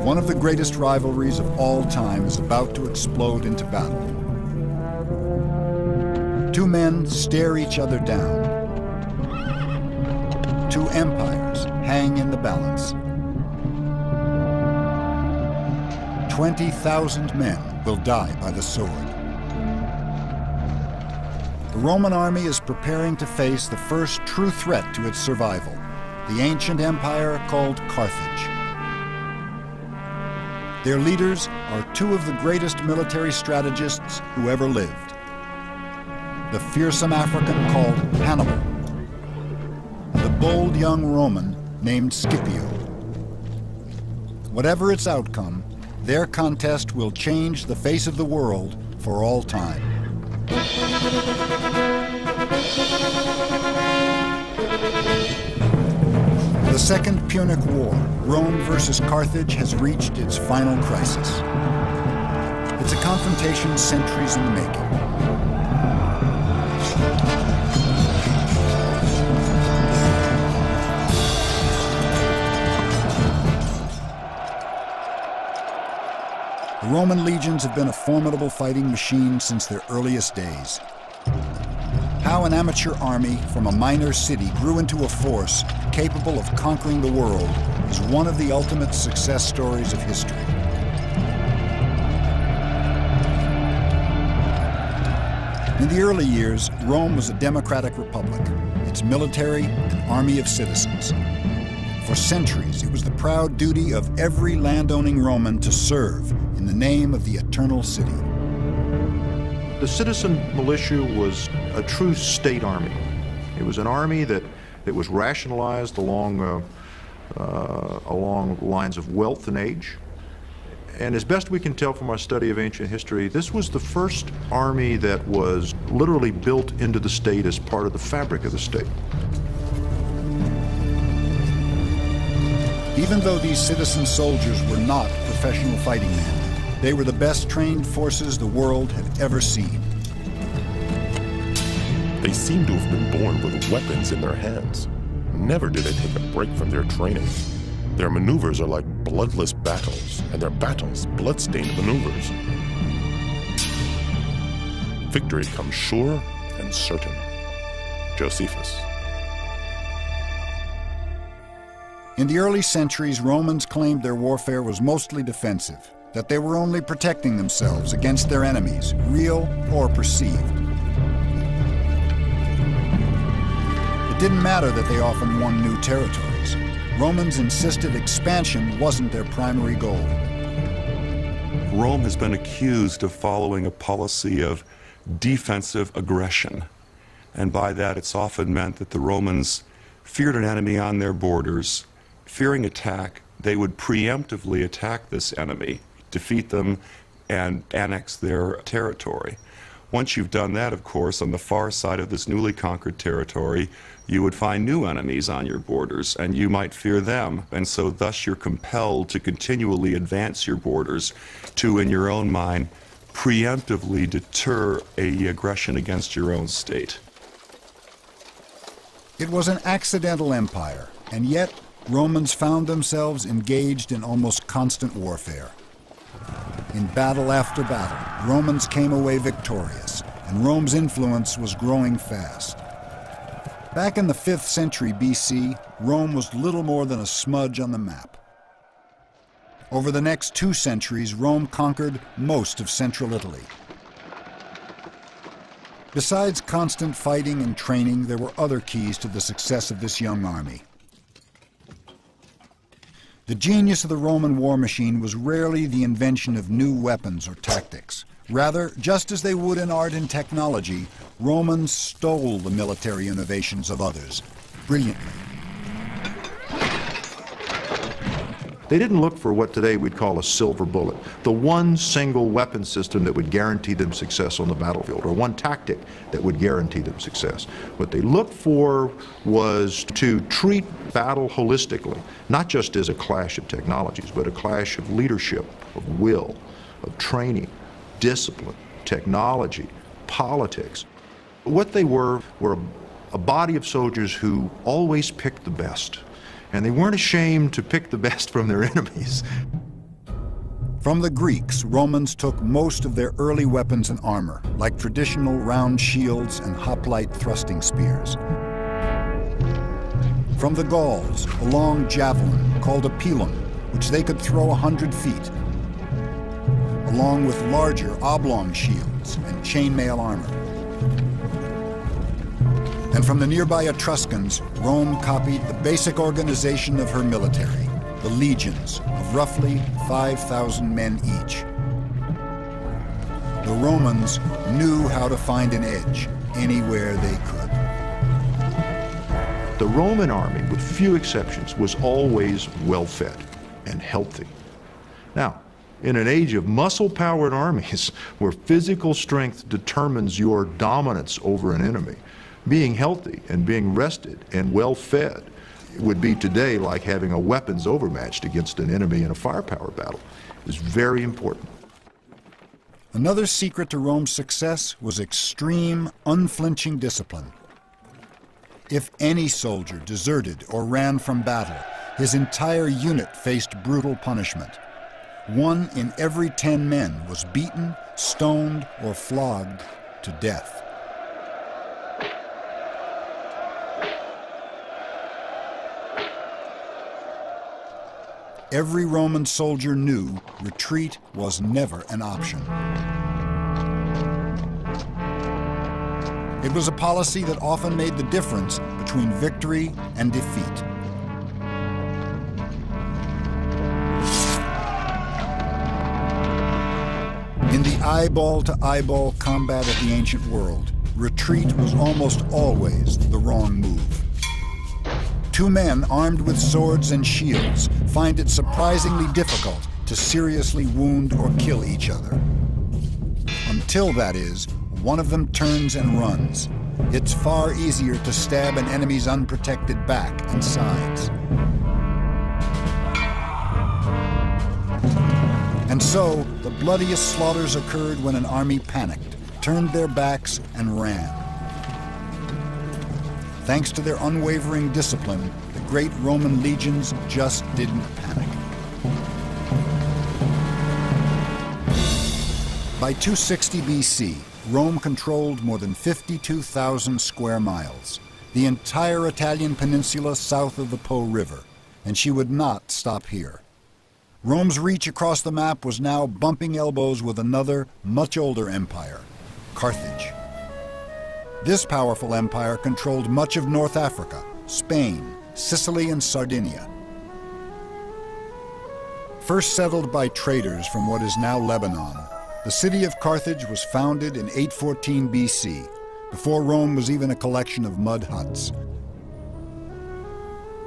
One of the greatest rivalries of all time is about to explode into battle. Two men stare each other down. Two empires hang in the balance. 20,000 men will die by the sword. The Roman army is preparing to face the first true threat to its survival, the ancient empire called Carthage. Their leaders are two of the greatest military strategists who ever lived. The fearsome African called Hannibal, and the bold young Roman named Scipio. Whatever its outcome, their contest will change the face of the world for all time. The Second Punic War, Rome versus Carthage, has reached its final crisis. It's a confrontation centuries in the making. The Roman legions have been a formidable fighting machine since their earliest days. How an amateur army from a minor city grew into a force capable of conquering the world is one of the ultimate success stories of history. In the early years, Rome was a democratic republic, its military an army of citizens. For centuries, it was the proud duty of every landowning Roman to serve in the name of the eternal city. The citizen militia was a true state army. It was an army that was rationalized along lines of wealth and age. And as best we can tell from our study of ancient history, this was the first army that was literally built into the state as part of the fabric of the state. Even though these citizen soldiers were not professional fighting men, they were the best trained forces the world had ever seen. They seem to have been born with weapons in their hands. Never did they take a break from their training. Their maneuvers are like bloodless battles, and their battles blood-stained maneuvers. Victory comes sure and certain. Josephus. In the early centuries, Romans claimed their warfare was mostly defensive, that they were only protecting themselves against their enemies, real or perceived. It didn't matter that they often won new territories. Romans insisted expansion wasn't their primary goal. Rome has been accused of following a policy of defensive aggression. And by that, it's often meant that the Romans feared an enemy on their borders. Fearing attack, they would preemptively attack this enemy, defeat them, and annex their territory. Once you've done that, of course, on the far side of this newly conquered territory, you would find new enemies on your borders, and you might fear them. And so thus you're compelled to continually advance your borders to, in your own mind, preemptively deter an aggression against your own state. It was an accidental empire, and yet Romans found themselves engaged in almost constant warfare. In battle after battle, Romans came away victorious, and Rome's influence was growing fast. Back in the 5th century BC, Rome was little more than a smudge on the map. Over the next 2 centuries, Rome conquered most of central Italy. Besides constant fighting and training, there were other keys to the success of this young army. The genius of the Roman war machine was rarely the invention of new weapons or tactics. Rather, just as they would in art and technology, Romans stole the military innovations of others, brilliantly. They didn't look for what today we'd call a silver bullet, the one single weapon system that would guarantee them success on the battlefield, or one tactic that would guarantee them success. What they looked for was to treat battle holistically, not just as a clash of technologies, but a clash of leadership, of will, of training, discipline, technology, politics. What they were a body of soldiers who always picked the best. And they weren't ashamed to pick the best from their enemies. From the Greeks, Romans took most of their early weapons and armor, like traditional round shields and hoplite thrusting spears. From the Gauls, a long javelin called a pilum, which they could throw 100 feet, along with larger oblong shields and chainmail armor. And from the nearby Etruscans, Rome copied the basic organization of her military, the legions of roughly 5,000 men each. The Romans knew how to find an edge anywhere they could. The Roman army, with few exceptions, was always well-fed and healthy. Now, in an age of muscle-powered armies where physical strength determines your dominance over an enemy, being healthy and being rested and well-fed would be today like having a weapons overmatched against an enemy in a firepower battle. It was very important. Another secret to Rome's success was extreme, unflinching discipline. If any soldier deserted or ran from battle, his entire unit faced brutal punishment. 1 in every 10 men was beaten, stoned, or flogged to death. Every Roman soldier knew retreat was never an option. It was a policy that often made the difference between victory and defeat. In the eyeball-to-eyeball combat of the ancient world, retreat was almost always the wrong move. 2 men armed with swords and shields find it surprisingly difficult to seriously wound or kill each other. Until, that is, one of them turns and runs. It's far easier to stab an enemy's unprotected back and sides. And so, the bloodiest slaughters occurred when an army panicked, turned their backs, and ran. Thanks to their unwavering discipline, the great Roman legions just didn't panic. By 260 BC, Rome controlled more than 52,000 square miles, the entire Italian peninsula south of the Po River, and she would not stop here. Rome's reach across the map was now bumping elbows with another, much older empire, Carthage. This powerful empire controlled much of North Africa, Spain, Sicily, and Sardinia. First settled by traders from what is now Lebanon, the city of Carthage was founded in 814 BC, before Rome was even a collection of mud huts.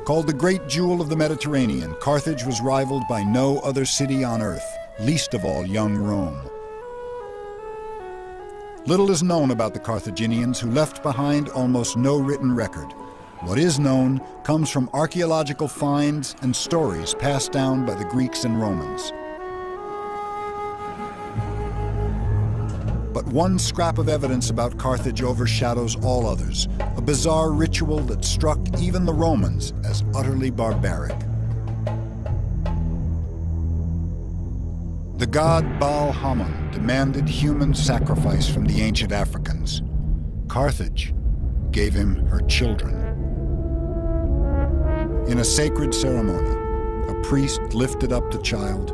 Called the Great Jewel of the Mediterranean, Carthage was rivaled by no other city on earth, least of all young Rome. Little is known about the Carthaginians, who left behind almost no written record. What is known comes from archaeological finds and stories passed down by the Greeks and Romans. But one scrap of evidence about Carthage overshadows all others, a bizarre ritual that struck even the Romans as utterly barbaric. The god Baal Hammon demanded human sacrifice from the ancient Africans. Carthage gave him her children. In a sacred ceremony, a priest lifted up the child,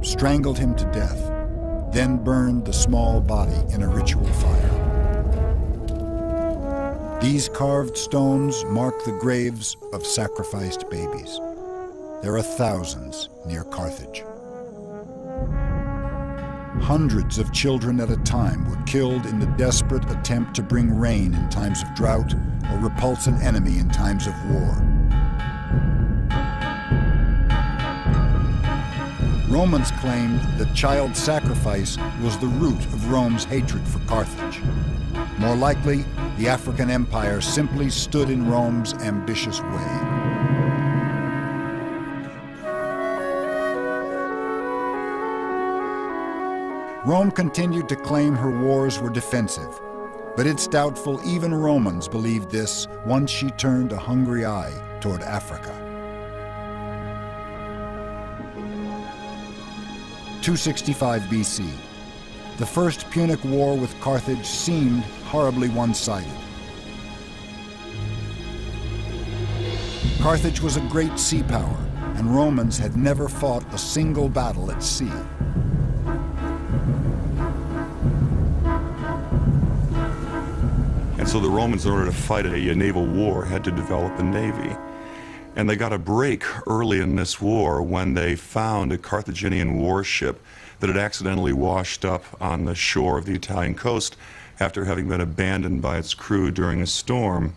strangled him to death, then burned the small body in a ritual fire. These carved stones mark the graves of sacrificed babies. There are thousands near Carthage. Hundreds of children at a time were killed in the desperate attempt to bring rain in times of drought or repulse an enemy in times of war. Romans claimed that child sacrifice was the root of Rome's hatred for Carthage. More likely, the African Empire simply stood in Rome's ambitious way. Rome continued to claim her wars were defensive, but it's doubtful even Romans believed this once she turned a hungry eye toward Africa. 265 BC. The First Punic War with Carthage seemed horribly one-sided. Carthage was a great sea power, and Romans had never fought a single battle at sea. And so the Romans, in order to fight a naval war, had to develop a navy. And they got a break early in this war when they found a Carthaginian warship that had accidentally washed up on the shore of the Italian coast after having been abandoned by its crew during a storm.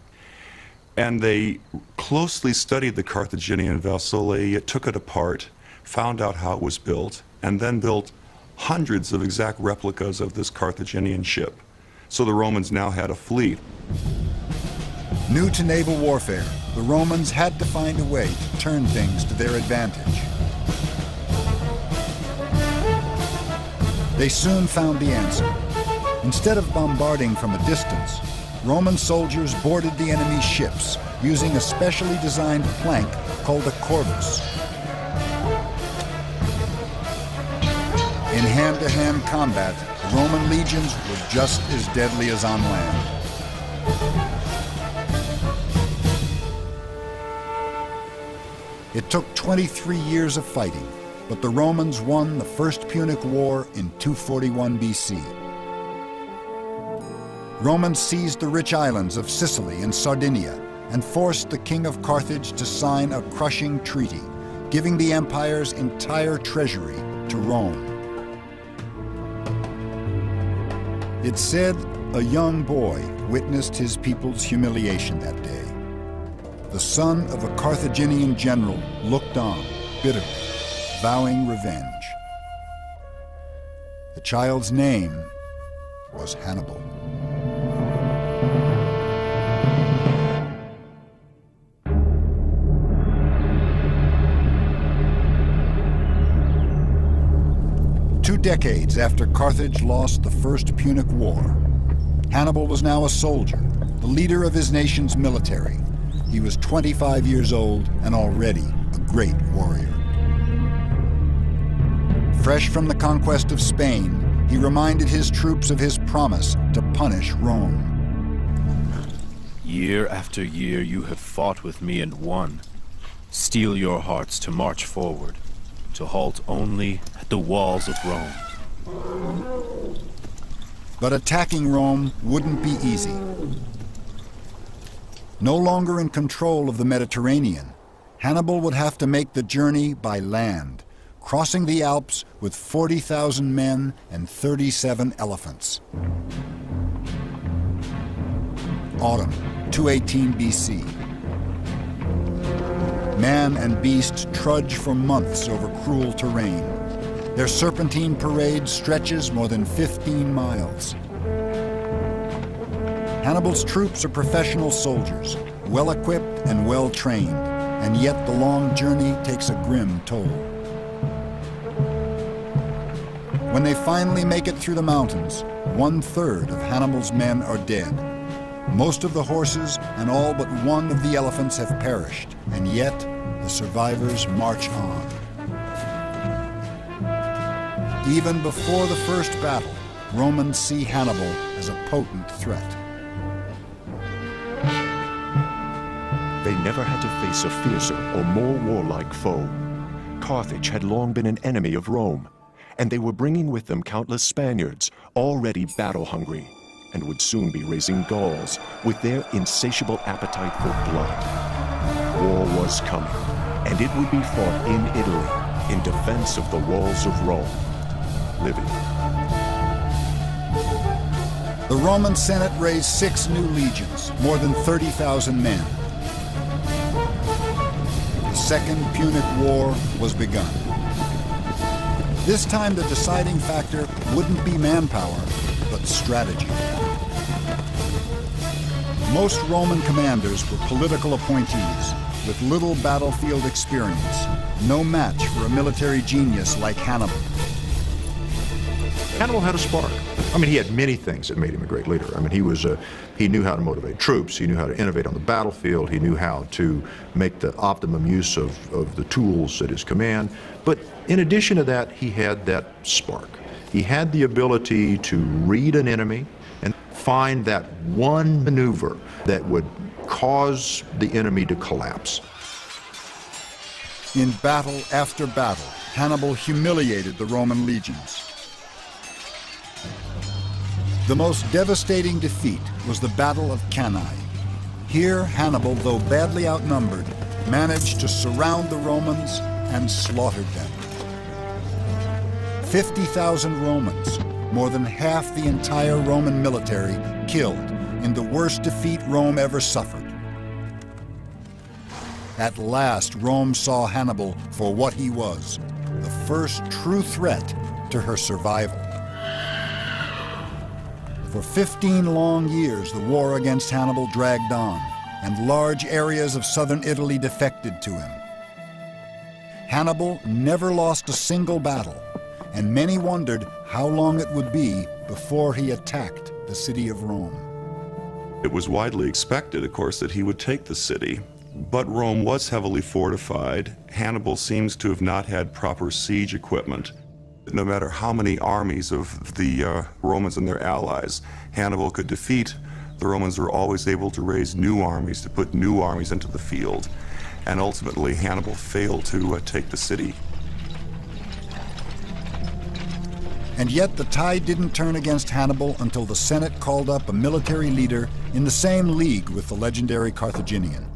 And they closely studied the Carthaginian vessel. They took it apart, found out how it was built, and then built hundreds of exact replicas of this Carthaginian ship. So the Romans now had a fleet. New to naval warfare, the Romans had to find a way to turn things to their advantage. They soon found the answer. Instead of bombarding from a distance, Roman soldiers boarded the enemy's ships using a specially designed plank called a corvus. In hand-to-hand combat, Roman legions were just as deadly as on land. It took 23 years of fighting, but the Romans won the First Punic War in 241 BC. Romans seized the rich islands of Sicily and Sardinia and forced the king of Carthage to sign a crushing treaty, giving the empire's entire treasury to Rome. It's said a young boy witnessed his people's humiliation that day. The son of a Carthaginian general looked on, bitterly, vowing revenge. The child's name was Hannibal. Two decades after Carthage lost the First Punic War, Hannibal was now a soldier, the leader of his nation's military. He was 25 years old and already a great warrior. Fresh from the conquest of Spain, he reminded his troops of his promise to punish Rome. Year after year you have fought with me and won. Steel your hearts to march forward, to halt only at the walls of Rome. But attacking Rome wouldn't be easy. No longer in control of the Mediterranean, Hannibal would have to make the journey by land, crossing the Alps with 40,000 men and 37 elephants. Autumn, 218 BC. Man and beast trudge for months over cruel terrain. Their serpentine parade stretches more than 15 miles. Hannibal's troops are professional soldiers, well-equipped and well-trained, and yet the long journey takes a grim toll. When they finally make it through the mountains, 1/3 of Hannibal's men are dead. Most of the horses and all but one of the elephants have perished, and yet the survivors march on. Even before the first battle, Romans see Hannibal as a potent threat. They never had to face a fiercer or more warlike foe. Carthage had long been an enemy of Rome, and they were bringing with them countless Spaniards, already battle-hungry, and would soon be raising Gauls with their insatiable appetite for blood. War was coming, and it would be fought in Italy in defense of the walls of Rome. Livy. The Roman Senate raised 6 new legions, more than 30,000 men. The Second Punic War was begun. This time the deciding factor wouldn't be manpower, but strategy. Most Roman commanders were political appointees with little battlefield experience, no match for a military genius like Hannibal. Hannibal had a spark. I mean, he had many things that made him a great leader. I mean, he knew how to motivate troops, he knew how to innovate on the battlefield, he knew how to make the optimum use of the tools at his command. But in addition to that, he had that spark. He had the ability to read an enemy and find that one maneuver that would cause the enemy to collapse. In battle after battle, Hannibal humiliated the Roman legions. The most devastating defeat was the Battle of Cannae. Here, Hannibal, though badly outnumbered, managed to surround the Romans and slaughtered them. 50,000 Romans, more than half the entire Roman military, killed in the worst defeat Rome ever suffered. At last, Rome saw Hannibal for what he was, the first true threat to her survival. For 15 long years, the war against Hannibal dragged on, and large areas of southern Italy defected to him. Hannibal never lost a single battle, and many wondered how long it would be before he attacked the city of Rome. It was widely expected, of course, that he would take the city, but Rome was heavily fortified. Hannibal seems to have not had proper siege equipment. No matter how many armies of the Romans and their allies Hannibal could defeat, the Romans were always able to raise new armies, to put new armies into the field. And ultimately, Hannibal failed to take the city. And yet the tide didn't turn against Hannibal until the Senate called up a military leader in the same league with the legendary Carthaginian.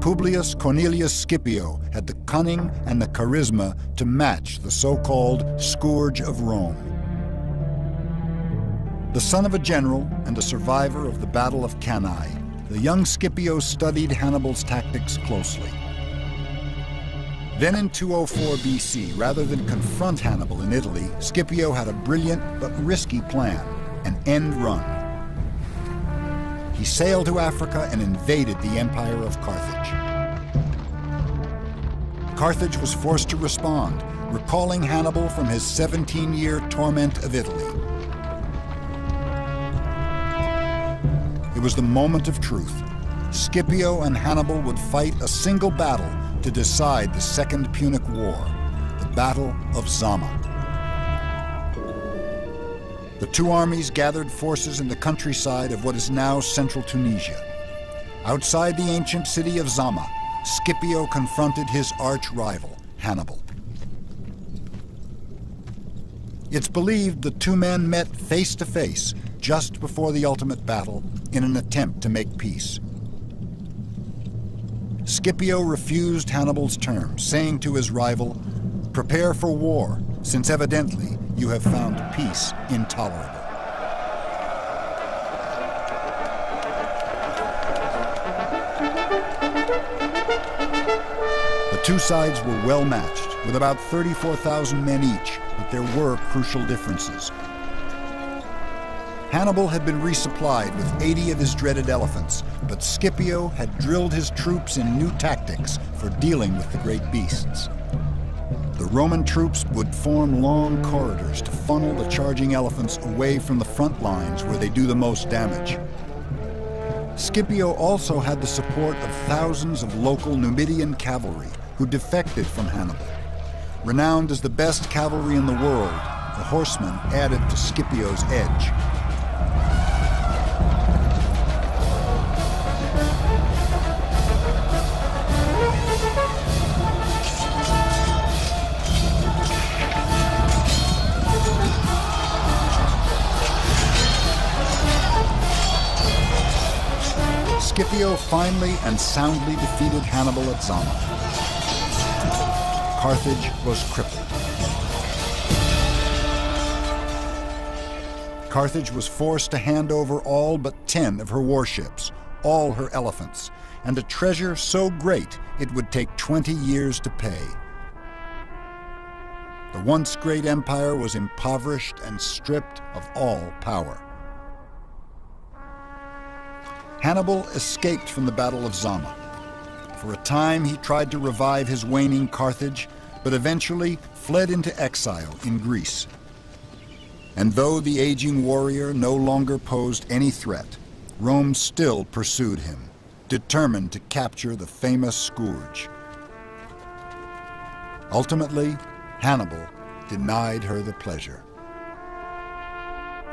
Publius Cornelius Scipio had the cunning and the charisma to match the so-called Scourge of Rome. The son of a general and a survivor of the Battle of Cannae, the young Scipio studied Hannibal's tactics closely. Then in 204 BC, rather than confront Hannibal in Italy, Scipio had a brilliant but risky plan, an end run. He sailed to Africa and invaded the empire of Carthage. Carthage was forced to respond, recalling Hannibal from his 17-year torment of Italy. It was the moment of truth. Scipio and Hannibal would fight a single battle to decide the Second Punic War, the Battle of Zama. The two armies gathered forces in the countryside of what is now central Tunisia. Outside the ancient city of Zama, Scipio confronted his arch-rival, Hannibal. It's believed the two men met face to face just before the ultimate battle in an attempt to make peace. Scipio refused Hannibal's terms, saying to his rival, "Prepare for war, since evidently you have found peace intolerable." The two sides were well matched, with about 34,000 men each, but there were crucial differences. Hannibal had been resupplied with 80 of his dreaded elephants, but Scipio had drilled his troops in new tactics for dealing with the great beasts. The Roman troops would form long corridors to funnel the charging elephants away from the front lines where they do the most damage. Scipio also had the support of thousands of local Numidian cavalry who defected from Hannibal. Renowned as the best cavalry in the world, the horsemen added to Scipio's edge. Scipio finally and soundly defeated Hannibal at Zama. Carthage was crippled. Carthage was forced to hand over all but 10 of her warships, all her elephants, and a treasure so great it would take 20 years to pay. The once great empire was impoverished and stripped of all power. Hannibal escaped from the Battle of Zama. For a time, he tried to revive his waning Carthage, but eventually fled into exile in Greece. And though the aging warrior no longer posed any threat, Rome still pursued him, determined to capture the famous scourge. Ultimately, Hannibal denied her the pleasure.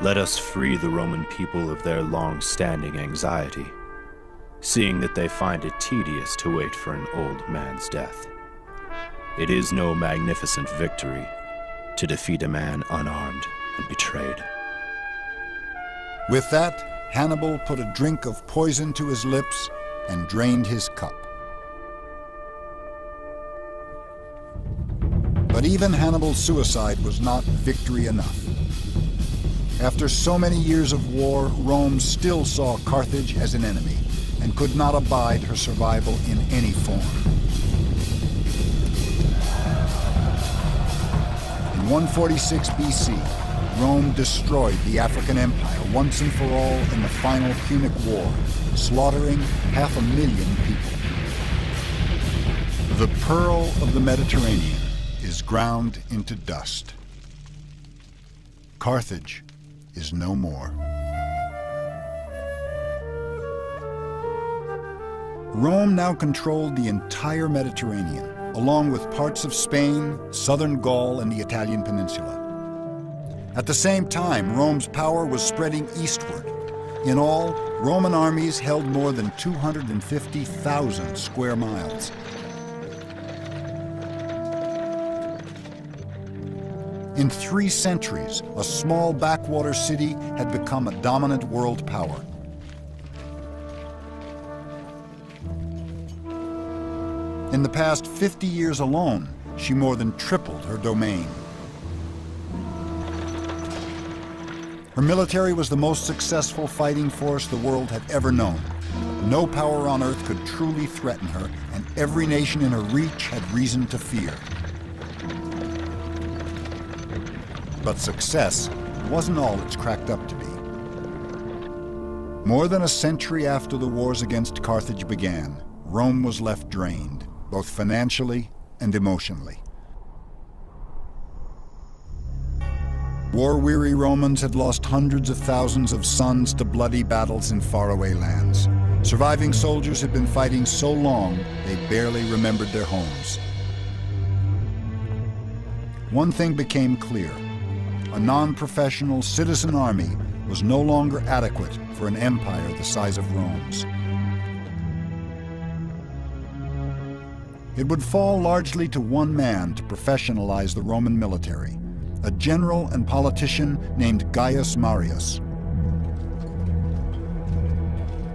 Let us free the Roman people of their long-standing anxiety, seeing that they find it tedious to wait for an old man's death. It is no magnificent victory to defeat a man unarmed and betrayed. With that, Hannibal put a drink of poison to his lips and drained his cup. But even Hannibal's suicide was not victory enough. After so many years of war, Rome still saw Carthage as an enemy and could not abide her survival in any form. In 146 BC, Rome destroyed the African Empire once and for all in the final Punic War, slaughtering 500,000 people. The pearl of the Mediterranean is ground into dust. Carthage is no more. Rome now controlled the entire Mediterranean, along with parts of Spain, southern Gaul, and the Italian peninsula. At the same time, Rome's power was spreading eastward. In all, Roman armies held more than 250,000 square miles. In 3 centuries, a small backwater city had become a dominant world power. In the past 50 years alone, she more than tripled her domain. Her military was the most successful fighting force the world had ever known. No power on earth could truly threaten her, and every nation in her reach had reason to fear. But success wasn't all it's cracked up to be. More than a century after the wars against Carthage began, Rome was left drained, both financially and emotionally. War-weary Romans had lost hundreds of thousands of sons to bloody battles in faraway lands. Surviving soldiers had been fighting so long, they barely remembered their homes. One thing became clear. A non-professional citizen army was no longer adequate for an empire the size of Rome's. It would fall largely to one man to professionalize the Roman military, a general and politician named Gaius Marius.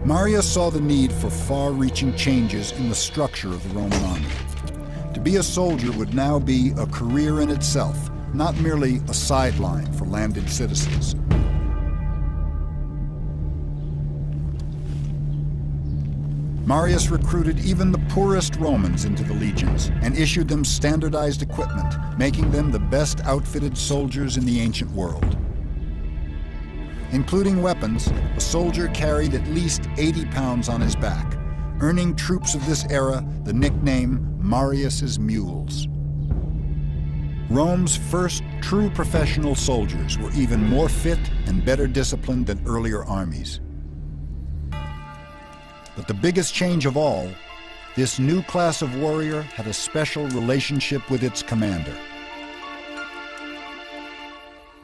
Marius saw the need for far-reaching changes in the structure of the Roman army. To be a soldier would now be a career in itself, not merely a sideline for landed citizens. Marius recruited even the poorest Romans into the legions and issued them standardized equipment, making them the best outfitted soldiers in the ancient world. Including weapons, a soldier carried at least 80 pounds on his back, earning troops of this era the nickname Marius's Mules. Rome's first true professional soldiers were even more fit and better disciplined than earlier armies. But the biggest change of all, this new class of warrior had a special relationship with its commander.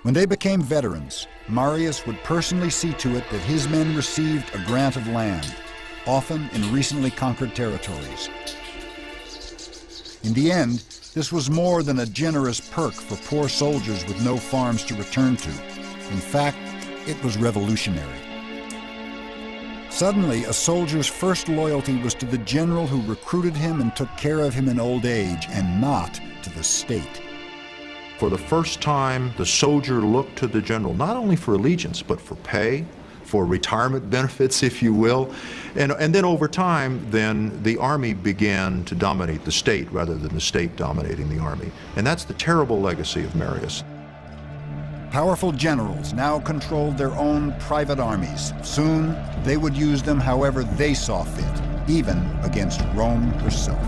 When they became veterans, Marius would personally see to it that his men received a grant of land, often in recently conquered territories. In the end, this was more than a generous perk for poor soldiers with no farms to return to. In fact, it was revolutionary. Suddenly, a soldier's first loyalty was to the general who recruited him and took care of him in old age, and not to the state. For the first time, the soldier looked to the general, not only for allegiance, but for pay, for retirement benefits, if you will. And then over time, then the army began to dominate the state rather than the state dominating the army. And that's the terrible legacy of Marius. Powerful generals now controlled their own private armies. Soon, they would use them however they saw fit, even against Rome herself.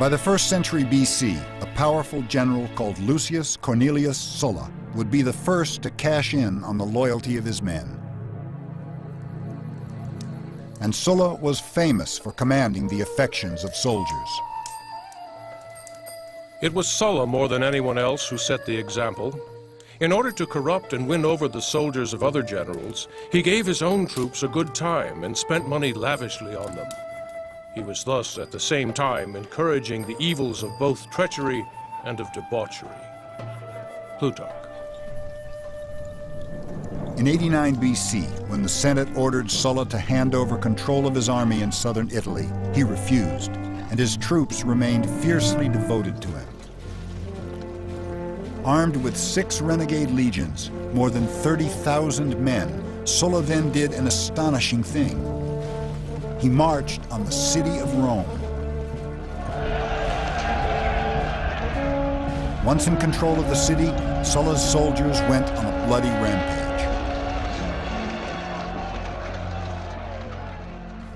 By the 1st century BC, a powerful general called Lucius Cornelius Sulla would be the first to cash in on the loyalty of his men. And Sulla was famous for commanding the affections of soldiers. It was Sulla more than anyone else who set the example. In order to corrupt and win over the soldiers of other generals, he gave his own troops a good time and spent money lavishly on them. He was thus, at the same time, encouraging the evils of both treachery and of debauchery. Plutarch. In 89 BC, when the Senate ordered Sulla to hand over control of his army in southern Italy, he refused, and his troops remained fiercely devoted to him. Armed with 6 renegade legions, more than 30,000 men, Sulla then did an astonishing thing. He marched on the city of Rome. Once in control of the city, Sulla's soldiers went on a bloody rampage.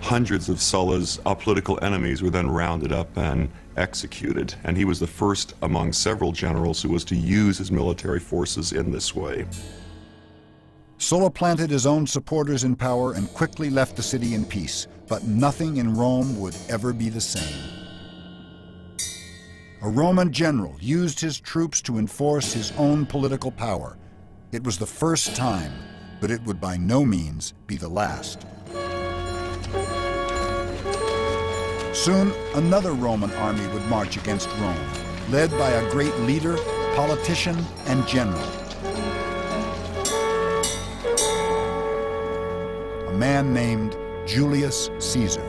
Hundreds of Sulla's political enemies were then rounded up and executed, and he was the first among several generals who was to use his military forces in this way. Sulla planted his own supporters in power and quickly left the city in peace, but nothing in Rome would ever be the same. A Roman general used his troops to enforce his own political power. It was the first time, but it would by no means be the last. Soon, another Roman army would march against Rome, led by a great leader, politician, and general. A man named Julius Caesar.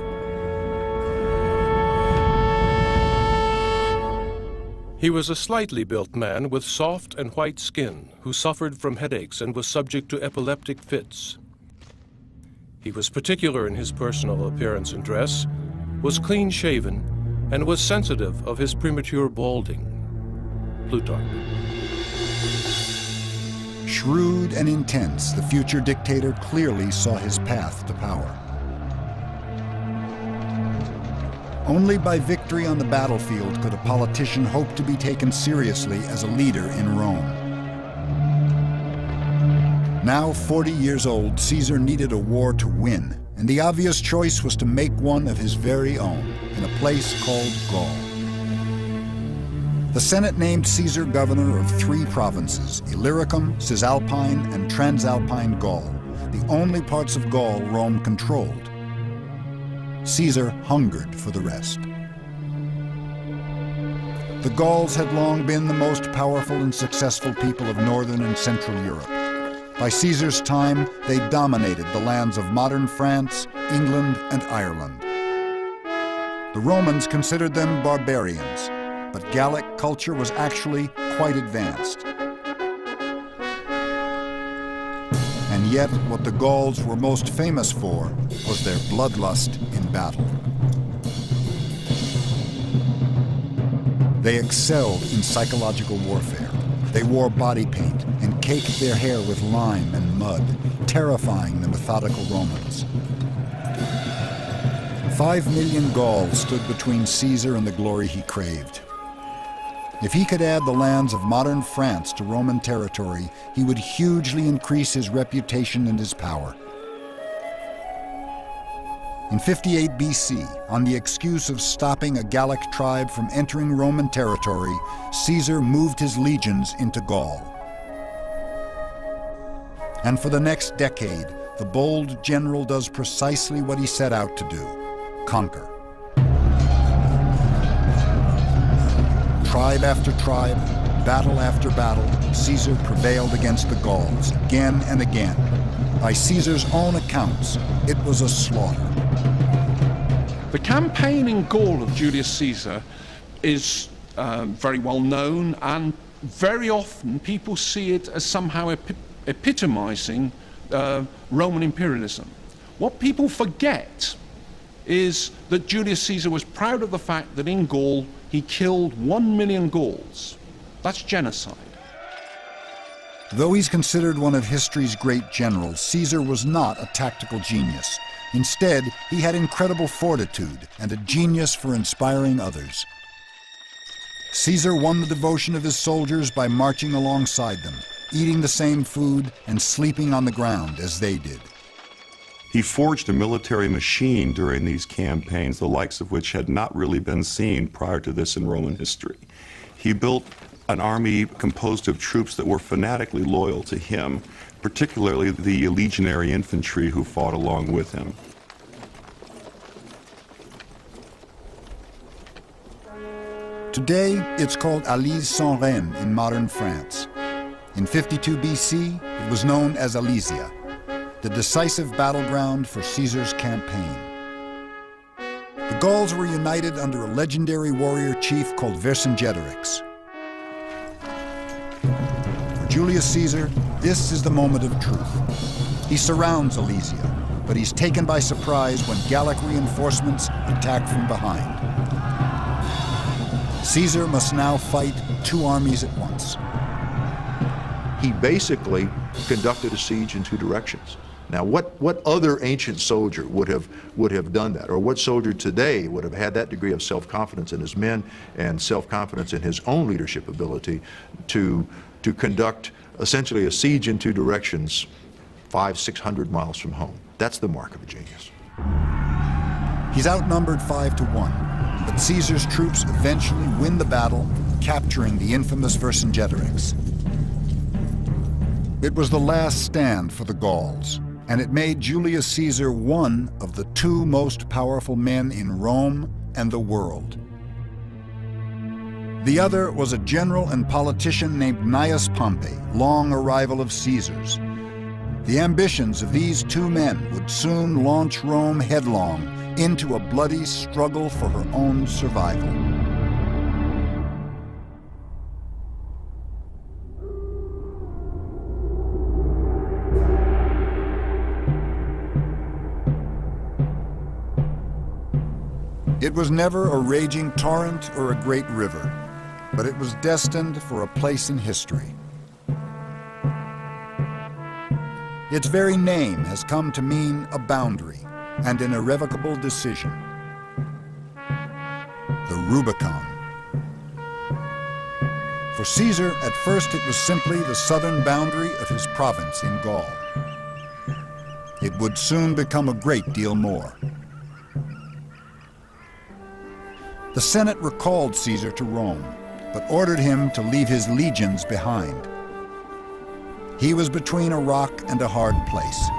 He was a slightly built man with soft and white skin who suffered from headaches and was subject to epileptic fits. He was particular in his personal appearance and dress, was clean-shaven, and was sensitive of his premature balding. Plutarch. Shrewd and intense, the future dictator clearly saw his path to power. Only by victory on the battlefield could a politician hope to be taken seriously as a leader in Rome. Now 40 years old, Caesar needed a war to win, and the obvious choice was to make one of his very own in a place called Gaul. The Senate named Caesar governor of 3 provinces, Illyricum, Cisalpine, and Transalpine Gaul, the only parts of Gaul Rome controlled. Caesar hungered for the rest. The Gauls had long been the most powerful and successful people of northern and central Europe. By Caesar's time, they dominated the lands of modern France, England, and Ireland. The Romans considered them barbarians, but Gallic culture was actually quite advanced. And yet, what the Gauls were most famous for was their bloodlust in battle. They excelled in psychological warfare. They wore body paint and caked their hair with lime and mud, terrifying the methodical Romans. 5 million Gauls stood between Caesar and the glory he craved. If he could add the lands of modern France to Roman territory, he would hugely increase his reputation and his power. In 58 BC, on the excuse of stopping a Gallic tribe from entering Roman territory, Caesar moved his legions into Gaul. And for the next decade, the bold general does precisely what he set out to do: conquer. Tribe after tribe, battle after battle, Caesar prevailed against the Gauls again and again. By Caesar's own accounts, it was a slaughter. The campaign in Gaul of Julius Caesar is very well known, and very often people see it as somehow epitomizing Roman imperialism. What people forget is that Julius Caesar was proud of the fact that in Gaul he killed 1 million Gauls. That's genocide. Though he's considered one of history's great generals, Caesar was not a tactical genius. Instead, he had incredible fortitude and a genius for inspiring others. Caesar won the devotion of his soldiers by marching alongside them, eating the same food and sleeping on the ground as they did. He forged a military machine during these campaigns, the likes of which had not really been seen prior to this in Roman history. He built an army composed of troops that were fanatically loyal to him, particularly the legionary infantry who fought along with him. Today, it's called Alise-Saint-Rene in modern France. In 52 BC, it was known as Alesia, the decisive battleground for Caesar's campaign. The Gauls were united under a legendary warrior chief called Vercingetorix. For Julius Caesar, this is the moment of truth. He surrounds Alesia, but he's taken by surprise when Gallic reinforcements attack from behind. Caesar must now fight two armies at once. He basically conducted a siege in two directions. Now, what other ancient soldier would have done that? Or what soldier today would have had that degree of self-confidence in his men and self-confidence in his own leadership ability to conduct essentially a siege in two directions 500-600 miles from home? That's the mark of a genius. He's outnumbered 5-1, but Caesar's troops eventually win the battle, capturing the infamous Vercingetorix. It was the last stand for the Gauls, and it made Julius Caesar one of the two most powerful men in Rome and the world. The other was a general and politician named Gnaeus Pompey, long a rival of Caesar's. The ambitions of these two men would soon launch Rome headlong into a bloody struggle for her own survival. It was never a raging torrent or a great river, but it was destined for a place in history. Its very name has come to mean a boundary and an irrevocable decision. The Rubicon. For Caesar, at first it was simply the southern boundary of his province in Gaul. It would soon become a great deal more. The Senate recalled Caesar to Rome, but ordered him to leave his legions behind. He was between a rock and a hard place.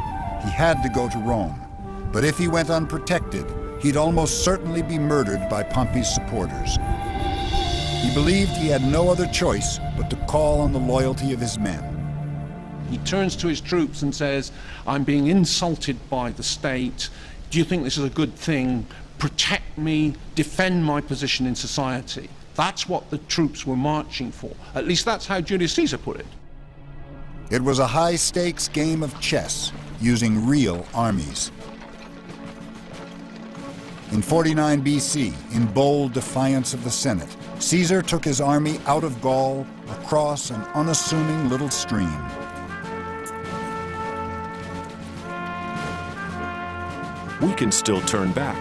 He had to go to Rome, but if he went unprotected, he'd almost certainly be murdered by Pompey's supporters. He believed he had no other choice but to call on the loyalty of his men. He turns to his troops and says, "I'm being insulted by the state. Do you think this is a good thing? Protect me, defend my position in society." That's what the troops were marching for. At least that's how Julius Caesar put it. It was a high-stakes game of chess, using real armies. In 49 BC, in bold defiance of the Senate, Caesar took his army out of Gaul across an unassuming little stream. We can still turn back,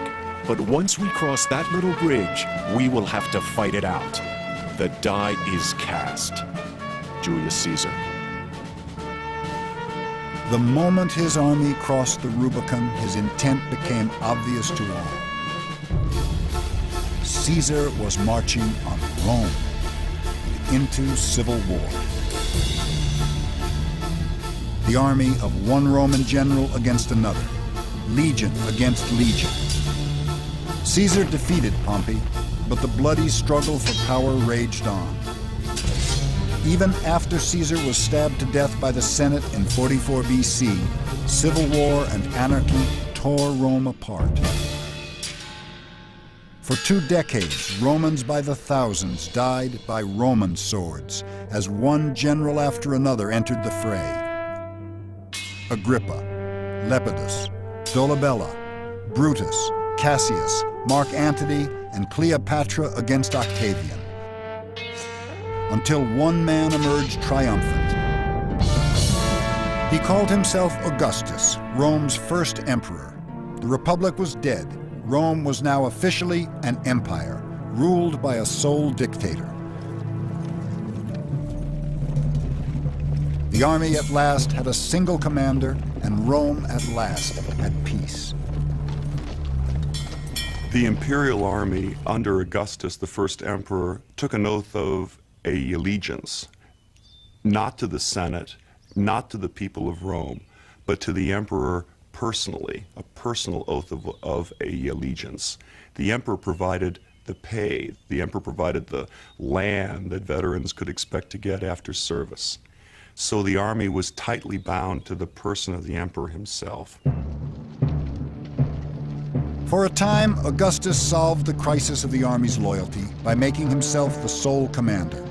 but once we cross that little bridge, we will have to fight it out. The die is cast. Julius Caesar. The moment his army crossed the Rubicon, his intent became obvious to all. Caesar was marching on Rome into civil war. The army of one Roman general against another, legion against legion. Caesar defeated Pompey, but the bloody struggle for power raged on. Even after Caesar was stabbed to death by the Senate in 44 BC, civil war and anarchy tore Rome apart. For 2 decades, Romans by the thousands died by Roman swords as one general after another entered the fray. Agrippa, Lepidus, Dolabella, Brutus, Cassius, Mark Antony, and Cleopatra against Octavian, until one man emerged triumphant. He called himself Augustus, Rome's first emperor. The Republic was dead. Rome was now officially an empire, ruled by a sole dictator. The army at last had a single commander, and Rome at last had peace. The imperial army under Augustus, the first emperor, took an oath of allegiance, not to the Senate, not to the people of Rome, but to the emperor personally, a personal oath of allegiance. The emperor provided the pay, the emperor provided the land that veterans could expect to get after service. So the army was tightly bound to the person of the emperor himself. For a time, Augustus solved the crisis of the army's loyalty by making himself the sole commander.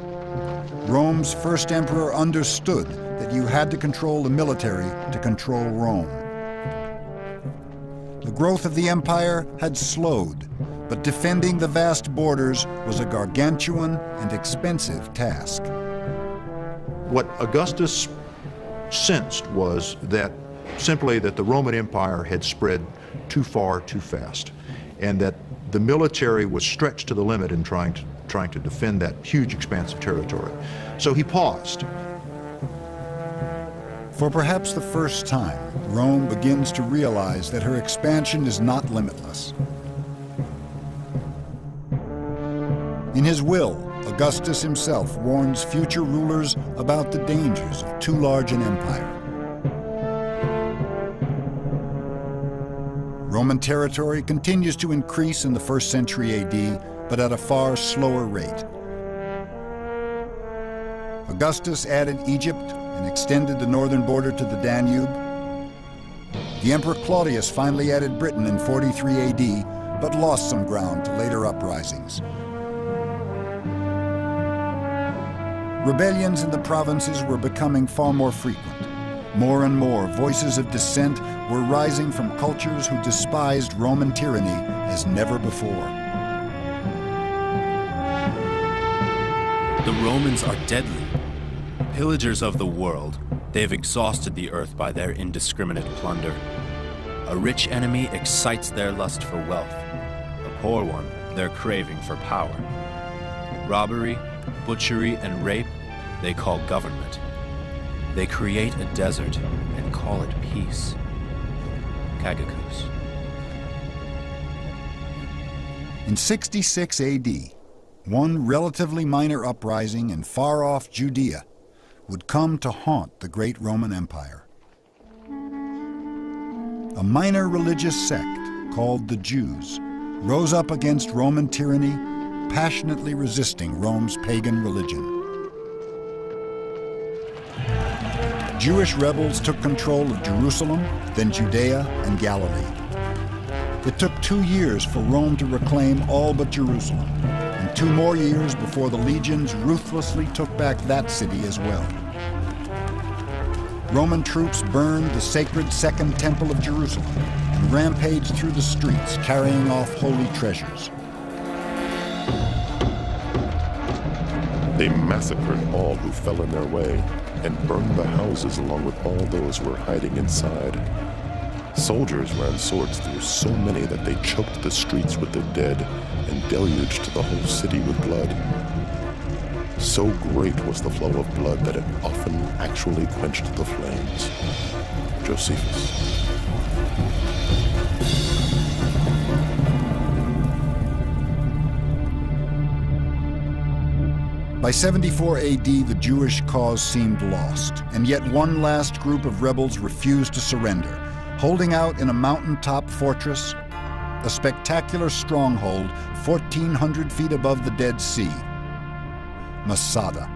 Rome's first emperor understood that you had to control the military to control Rome. The growth of the empire had slowed, but defending the vast borders was a gargantuan and expensive task. What Augustus sensed was that simply that the Roman Empire had spread too far too fast, and that the military was stretched to the limit in trying to defend that huge expanse of territory. So he paused. For perhaps the first time, Rome begins to realize that her expansion is not limitless. In his will, Augustus himself warns future rulers about the dangers of too large an empire. Roman territory continues to increase in the 1st century AD, but at a far slower rate. Augustus added Egypt and extended the northern border to the Danube. The Emperor Claudius finally added Britain in 43 AD, but lost some ground to later uprisings. Rebellions in the provinces were becoming far more frequent. More and more voices of dissent were rising from cultures who despised Roman tyranny as never before. The Romans are deadly. Pillagers of the world, they've exhausted the earth by their indiscriminate plunder. A rich enemy excites their lust for wealth. A poor one, their craving for power. Robbery, butchery, and rape, they call government. They create a desert and call it peace. Cagakus. In 66 AD, one relatively minor uprising in far-off Judea would come to haunt the great Roman Empire. A minor religious sect called the Jews rose up against Roman tyranny, passionately resisting Rome's pagan religion. Jewish rebels took control of Jerusalem, then Judea and Galilee. It took 2 years for Rome to reclaim all but Jerusalem, and 2 more years before the legions ruthlessly took back that city as well. Roman troops burned the sacred Second Temple of Jerusalem and rampaged through the streets, carrying off holy treasures. They massacred all who fell in their way and burned the houses along with all those who were hiding inside. Soldiers ran swords through so many that they choked the streets with their dead and deluged the whole city with blood. So great was the flow of blood that it often actually quenched the flames. Josephus. By 74 AD, the Jewish cause seemed lost, and yet one last group of rebels refused to surrender, holding out in a mountaintop fortress, a spectacular stronghold 1,400 feet above the Dead Sea, Masada.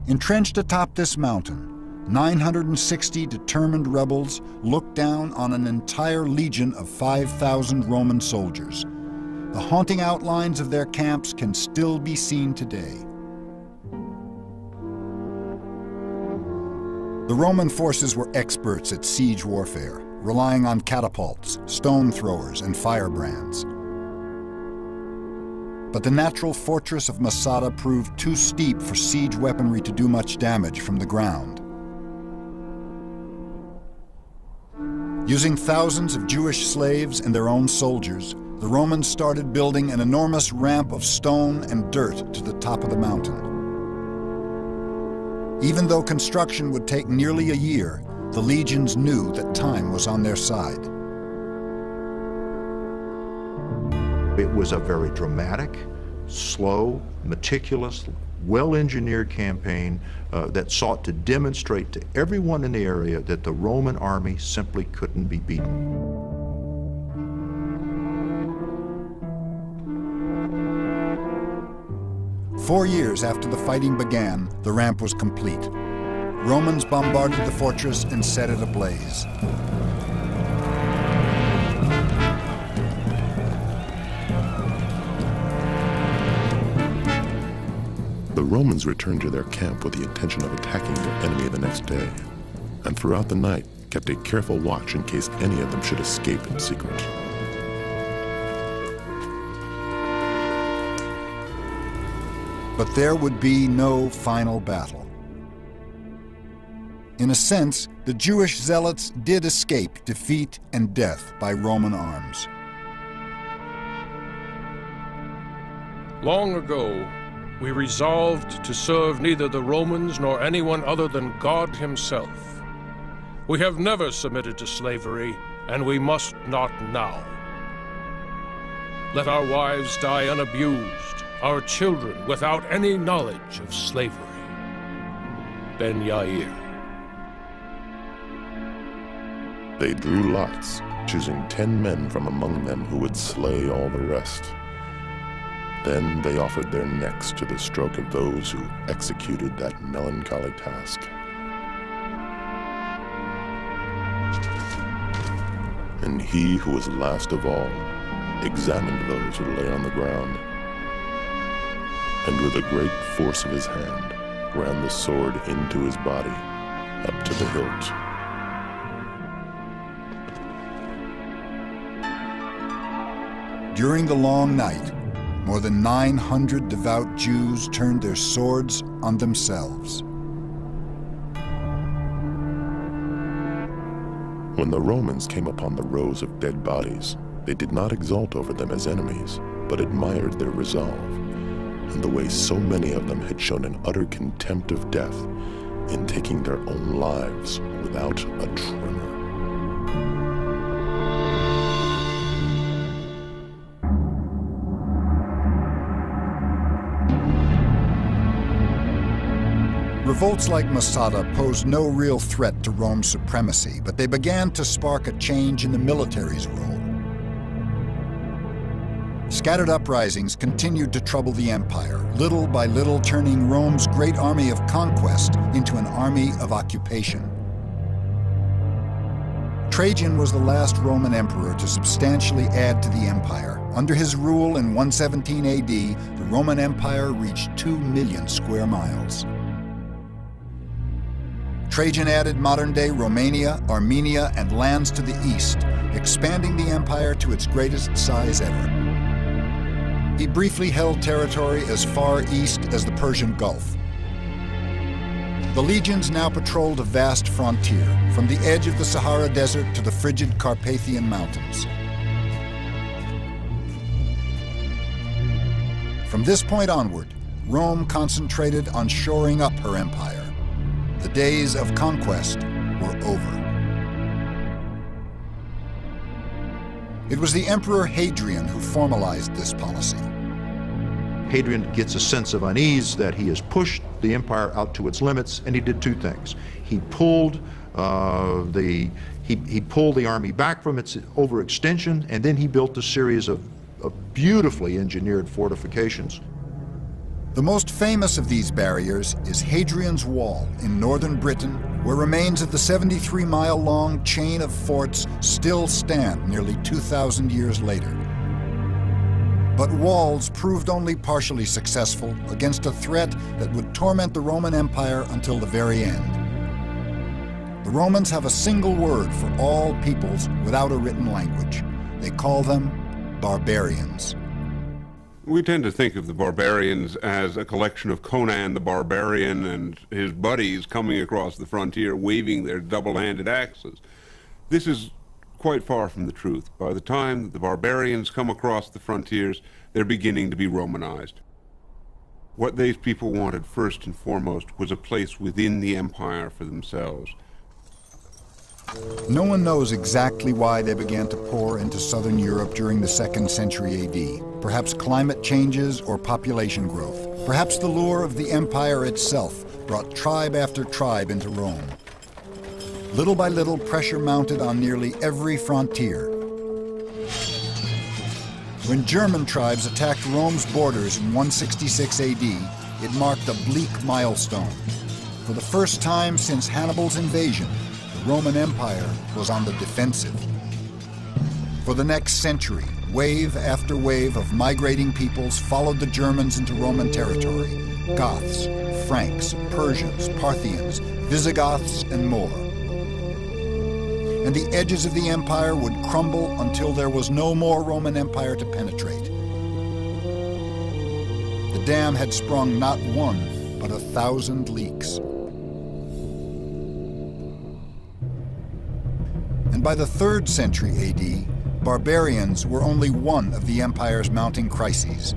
Entrenched atop this mountain, 960 determined rebels looked down on an entire legion of 5,000 Roman soldiers. The haunting outlines of their camps can still be seen today. The Roman forces were experts at siege warfare, relying on catapults, stone throwers, and firebrands. But the natural fortress of Masada proved too steep for siege weaponry to do much damage from the ground. Using thousands of Jewish slaves and their own soldiers, the Romans started building an enormous ramp of stone and dirt to the top of the mountain. Even though construction would take nearly a year, the legions knew that time was on their side. It was a very dramatic, slow, meticulous, well-engineered campaign that sought to demonstrate to everyone in the area that the Roman army simply couldn't be beaten. 4 years after the fighting began, the ramp was complete. Romans bombarded the fortress and set it ablaze. The Romans returned to their camp with the intention of attacking their enemy the next day, and throughout the night kept a careful watch in case any of them should escape in secret. But there would be no final battle. In a sense, the Jewish zealots did escape defeat and death by Roman arms. Long ago, we resolved to serve neither the Romans nor anyone other than God himself. We have never submitted to slavery, and we must not now. Let our wives die unabused, our children without any knowledge of slavery. Ben Yair. They drew lots, choosing 10 men from among them who would slay all the rest. Then they offered their necks to the stroke of those who executed that melancholy task. And he who was last of all examined those who lay on the ground, and with a great force of his hand ran the sword into his body up to the hilt. During the long night, more than 900 devout Jews turned their swords on themselves. When the Romans came upon the rows of dead bodies, they did not exult over them as enemies, but admired their resolve, and the way so many of them had shown an utter contempt of death in taking their own lives without a tremor. Revolts like Masada posed no real threat to Rome's supremacy, but they began to spark a change in the military's role. Scattered uprisings continued to trouble the empire, little by little turning Rome's great army of conquest into an army of occupation. Trajan was the last Roman emperor to substantially add to the empire. Under his rule in 117 AD, the Roman Empire reached 2 million square miles. Trajan added modern-day Romania, Armenia, and lands to the east, expanding the empire to its greatest size ever. He briefly held territory as far east as the Persian Gulf. The legions now patrolled a vast frontier, from the edge of the Sahara Desert to the frigid Carpathian Mountains. From this point onward, Rome concentrated on shoring up her empire. The days of conquest were over. It was the Emperor Hadrian who formalized this policy. Hadrian gets a sense of unease that he has pushed the empire out to its limits, and he did two things. He pulled the army back from its overextension, and then he built a series of beautifully engineered fortifications. The most famous of these barriers is Hadrian's Wall in northern Britain, where remains of the 73-mile-long chain of forts still stand nearly 2,000 years later. But walls proved only partially successful against a threat that would torment the Roman Empire until the very end. The Romans have a single word for all peoples without a written language. They call them barbarians. We tend to think of the barbarians as a collection of Conan the Barbarian and his buddies coming across the frontier waving their double-handed axes. This is quite far from the truth. By the time that the barbarians come across the frontiers, they're beginning to be Romanized. What these people wanted first and foremost was a place within the empire for themselves. No one knows exactly why they began to pour into southern Europe during the 2nd century AD. Perhaps climate changes or population growth. Perhaps the lure of the empire itself brought tribe after tribe into Rome. Little by little, pressure mounted on nearly every frontier. When German tribes attacked Rome's borders in 166 AD, it marked a bleak milestone. For the first time since Hannibal's invasion, the Roman Empire was on the defensive. For the next century, wave after wave of migrating peoples followed the Germans into Roman territory. Goths, Franks, Persians, Parthians, Visigoths, and more. And the edges of the empire would crumble until there was no more Roman Empire to penetrate. The dam had sprung not one, but 1,000 leaks. And by the 3rd century AD, barbarians were only one of the empire's mounting crises.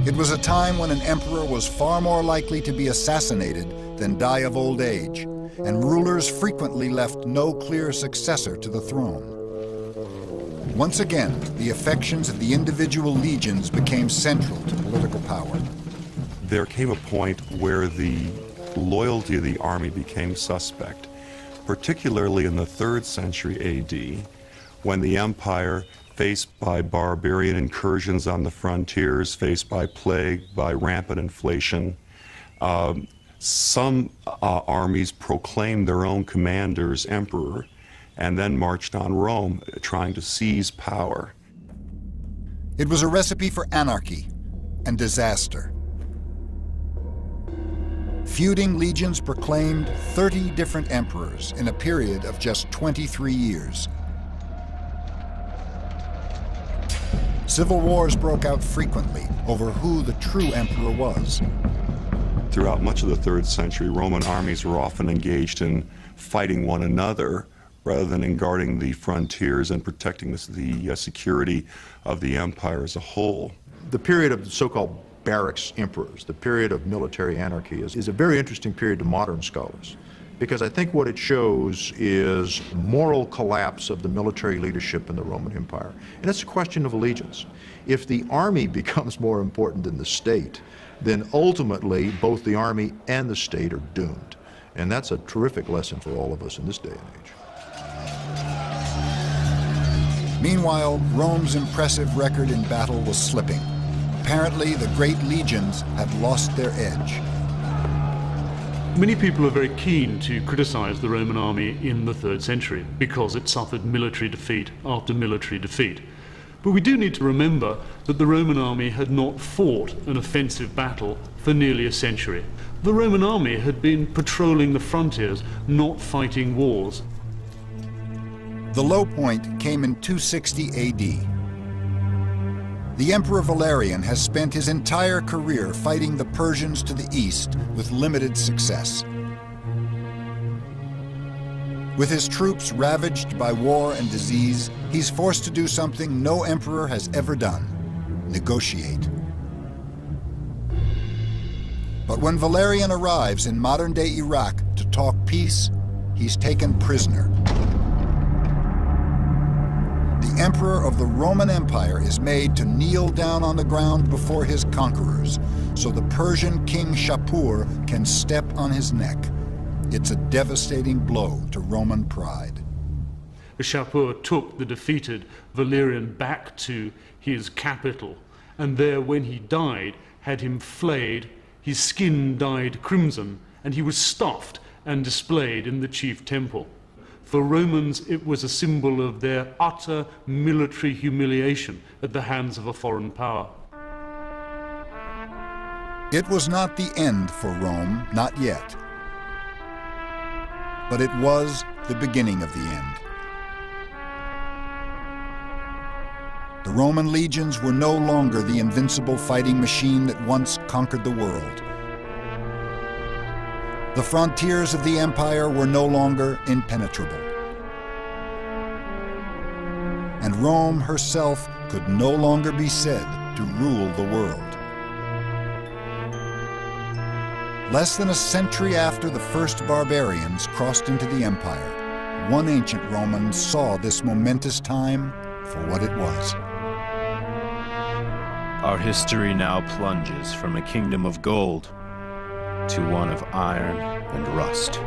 It was a time when an emperor was far more likely to be assassinated than die of old age, and rulers frequently left no clear successor to the throne. Once again, the affections of the individual legions became central to political power. There came a point where the loyalty of the army became suspect, particularly in the 3rd century AD, when the empire, faced by barbarian incursions on the frontiers, faced by plague, by rampant inflation, some armies proclaimed their own commanders emperor and then marched on Rome, trying to seize power. It was a recipe for anarchy and disaster. Feuding legions proclaimed 30 different emperors in a period of just 23 years. Civil wars broke out frequently over who the true emperor was. Throughout much of the 3rd century, Roman armies were often engaged in fighting one another rather than in guarding the frontiers and protecting the security of the empire as a whole. The period of the so-called barracks emperors, the period of military anarchy, is a very interesting period to modern scholars, because I think what it shows is moral collapse of the military leadership in the Roman Empire. And it's a question of allegiance. If the army becomes more important than the state, then ultimately both the army and the state are doomed. And that's a terrific lesson for all of us in this day and age. Meanwhile, Rome's impressive record in battle was slipping. Apparently, the great legions had lost their edge. Many people are very keen to criticize the Roman army in the 3rd century because it suffered military defeat after military defeat. But we do need to remember that the Roman army had not fought an offensive battle for nearly a century. The Roman army had been patrolling the frontiers, not fighting wars. The low point came in 260 AD. The Emperor Valerian has spent his entire career fighting the Persians to the east with limited success. With his troops ravaged by war and disease, he's forced to do something no emperor has ever done: negotiate. But when Valerian arrives in modern-day Iraq to talk peace, he's taken prisoner. The emperor of the Roman Empire is made to kneel down on the ground before his conquerors, so the Persian king Shapur can step on his neck. It's a devastating blow to Roman pride. Shapur took the defeated Valerian back to his capital, and there, when he died, had him flayed, his skin dyed crimson, and he was stuffed and displayed in the chief temple. For Romans, it was a symbol of their utter military humiliation at the hands of a foreign power. It was not the end for Rome, not yet. But it was the beginning of the end. The Roman legions were no longer the invincible fighting machine that once conquered the world. The frontiers of the empire were no longer impenetrable. And Rome herself could no longer be said to rule the world. Less than a century after the first barbarians crossed into the empire, one ancient Roman saw this momentous time for what it was. Our history now plunges from a kingdom of gold to one of iron and rust.